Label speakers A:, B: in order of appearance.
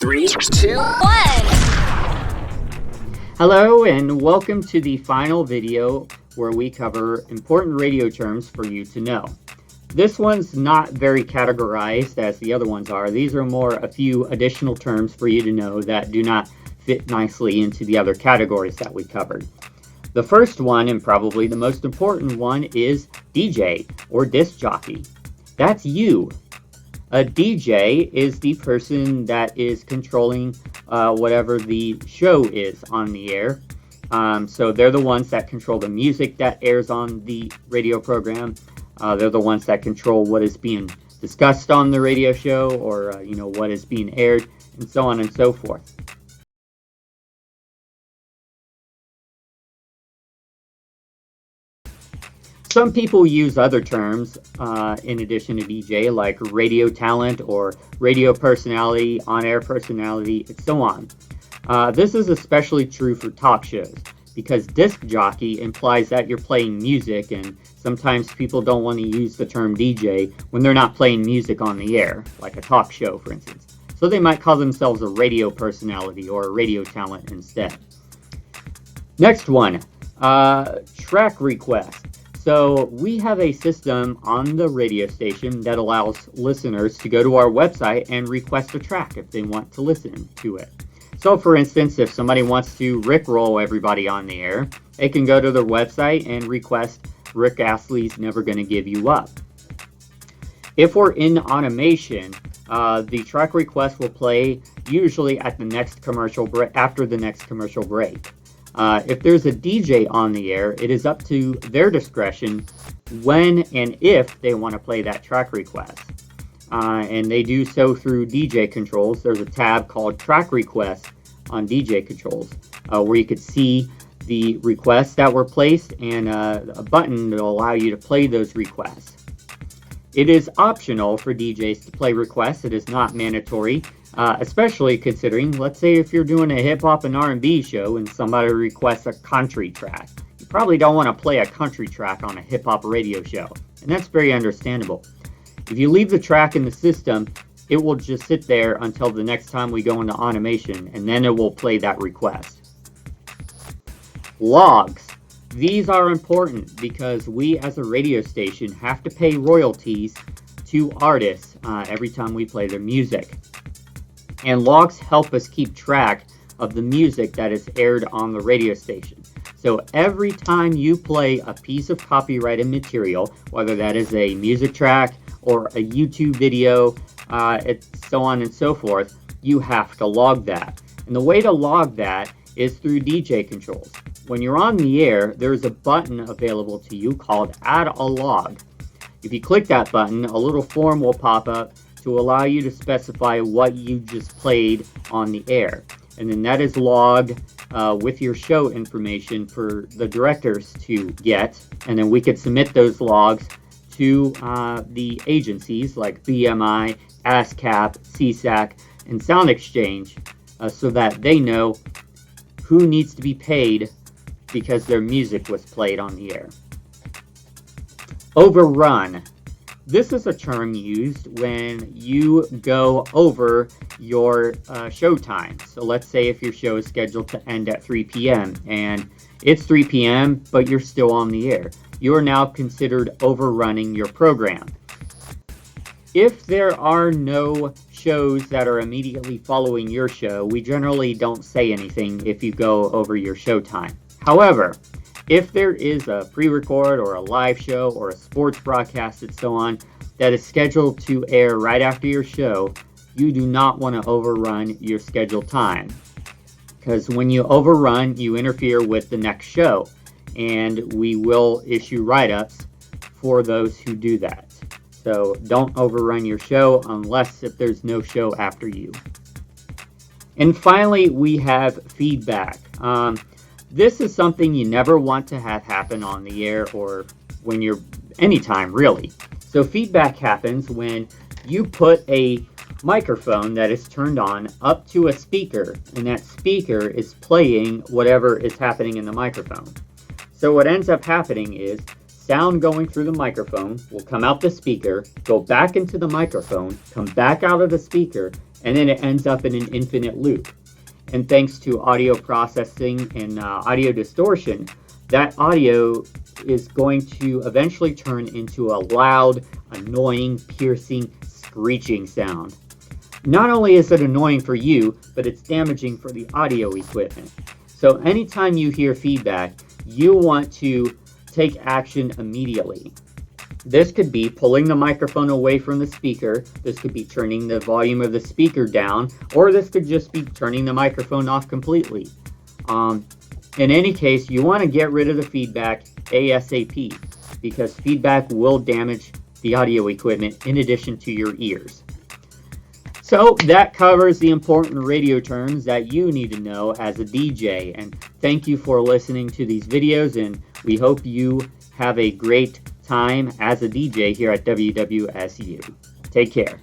A: 3, 2, 1.
B: Hello and welcome to the final video where we cover important radio terms for you to know. This one's not very categorized as the other ones are. These are more a few additional terms for you to know that do not fit nicely into the other categories that we covered. The first one, and probably the most important one, is DJ or disc jockey. That's you. A DJ is the person that is controlling whatever the show is on the air. So they're the ones that control the music that airs on the radio program. They're the ones that control what is being discussed on the radio show, or what is being aired, and so on and so forth. Some people use other terms in addition to DJ, like radio talent or radio personality, on-air personality, and so on. This is especially true for talk shows, because disc jockey implies that you're playing music, and sometimes people don't want to use the term DJ when they're not playing music on the air, like a talk show, for instance. So they might call themselves a radio personality or a radio talent instead. Next one, track request. So we have a system on the radio station that allows listeners to go to our website and request a track if they want to listen to it. So for instance, if somebody wants to rickroll everybody on the air, they can go to their website and request Rick Astley's Never Gonna Give You Up. If we're in automation, the track request will play usually at the next commercial break, after the next commercial break. If there's a DJ on the air, it is up to their discretion when and if they want to play that track request. And they do so through DJ controls. There's a tab called Track Request on DJ controls, where you could see the requests that were placed and a button that will allow you to play those requests. It is optional for DJs to play requests. It is not mandatory. Especially considering, let's say if you're doing a hip-hop and R&B show and somebody requests a country track. You probably don't want to play a country track on a hip-hop radio show, and that's very understandable. If you leave the track in the system, it will just sit there until the next time we go into automation, and then it will play that request. Logs. These are important because we as a radio station have to pay royalties to artists every time we play their music. And logs help us keep track of the music that is aired on the radio station. So every time you play a piece of copyrighted material, whether that is a music track or a YouTube video, so on and so forth, you have to log that. And the way to log that is through DJ controls. When you're on the air, there's a button available to you called Add a Log. If you click that button, a little form will pop up to allow you to specify what you just played on the air. And then that is logged with your show information for the directors to get. And then we could submit those logs to the agencies like BMI, ASCAP, CSAC, and Sound Exchange so that they know who needs to be paid because their music was played on the air. Overrun. This is a term used when you go over your show time. So let's say if your show is scheduled to end at 3 p.m. and it's 3 p.m. but you're still on the air. You are now considered overrunning your program. If there are no shows that are immediately following your show, we generally don't say anything if you go over your show time. However, if there is a pre-record or a live show or a sports broadcast and so on that is scheduled to air right after your show, you do not want to overrun your scheduled time. Because when you overrun, you interfere with the next show, and we will issue write-ups for those who do that. So don't overrun your show unless if there's no show after you. And finally, we have feedback. This is something you never want to have happen on the air or when you're anytime really. So feedback happens when you put a microphone that is turned on up to a speaker, and that speaker is playing whatever is happening in the microphone. So what ends up happening is sound going through the microphone will come out the speaker, go back into the microphone, come back out of the speaker, and then it ends up in an infinite loop. And thanks to audio processing and audio distortion, that audio is going to eventually turn into a loud, annoying, piercing, screeching sound. Not only is it annoying for you, but it's damaging for the audio equipment. So anytime you hear feedback, you want to take action immediately. This could be pulling the microphone away from the speaker, this could be turning the volume of the speaker down, or this could just be turning the microphone off completely. In any case, you want to get rid of the feedback ASAP, because feedback will damage the audio equipment in addition to your ears. So that covers the important radio terms that you need to know as a DJ. And thank you for listening to these videos, and we hope you have a great time as a DJ here at WWSU. Take care.